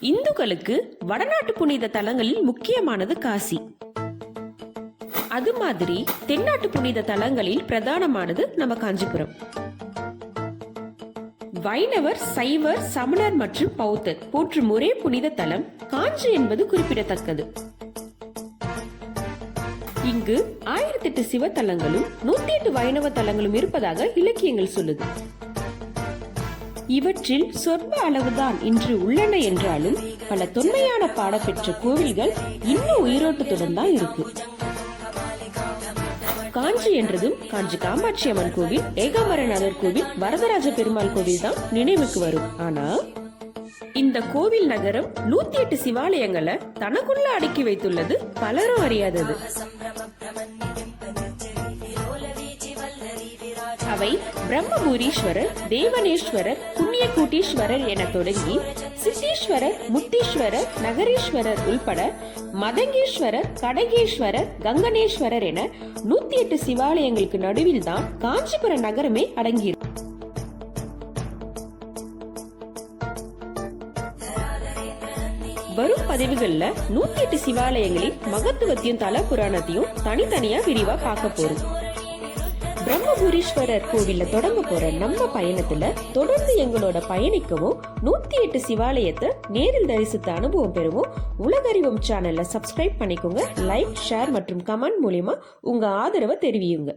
இந்துக்களுக்கு வடநாட்டு புனித தலங்களில் முக்கியமானது காசி. அது மாதிரி தென்னாட்டு புனித தலங்களில் பிரதானமானது நம்ம காஞ்சிபுரம். வைணவர், சைவர், சமணர் மற்றும் பௌத்தர் போற்றும் ஒரே புனித தலம் காஞ்சி என்பது குறிப்பிடத்தக்கது. இங்கு 1008 சிவ தலங்களும் 108 வைணவ தலங்களும் இருப்பதாக இலக்கியங்கள் சொல்லுது. இவற்றில் சொற்ப அளவுதான் இன்று உள்ளன என்றாலும் பல தொன்மையான பாடப்பெற்ற கோவில்கள் இன்னும் உயிரோட்டத்துடன் தான் இருக்கு. காஞ்சி என்றதும் காஞ்சி காமாட்சி அம்மன் கோவில், ஏகாம்பரநாதர் கோவில், வரதராஜ பெருமாள் கோவில் தான் நினைவுக்கு வரும். ஆனா இந்த கோவில் நகரம் 108 சிவாலயங்களை தனக்குள்ள அடக்கி வைத்துள்ளது பலரும் அறியாதது. அவை பிரம்மபுரீஸ்வரர், தேவனேஸ்வரர், புண்ணியகூட்டீஸ்வரர் என தொடங்கி சித்தீஸ்வரர், முத்தீஸ்வரர், நகரீஸ்வரர் உள்பட மதங்கேஸ்வரர், கடகேஸ்வரர், கங்கனேஸ்வரர் என 108 சிவாலயங்களுக்கு நடுவில் தான் காஞ்சிபுரம் நகரமே அடங்கியிருக்கு. வரும் பதிவுகள்ல 108 சிவாலயங்களின் மகத்துவத்தையும் தல புராணத்தையும் தனித்தனியா விரிவா பார்க்க போறோம். பிரம்மபுரீஸ்வரர் கோவில்ல தொடங்க போற நம்ம பயணத்துல தொடர்ந்து எங்களோட பயணிக்கவும் 108 சிவாலயத்தை நேரில் தரிசித்த அனுபவம் பெறவும் உலகறிவும் சேனல்ல சப்ஸ்கிரைப் பண்ணிக்கோங்க. லைக், ஷேர் மற்றும் கமெண்ட் மூலியமா உங்க ஆதரவை தெரிவியுங்க.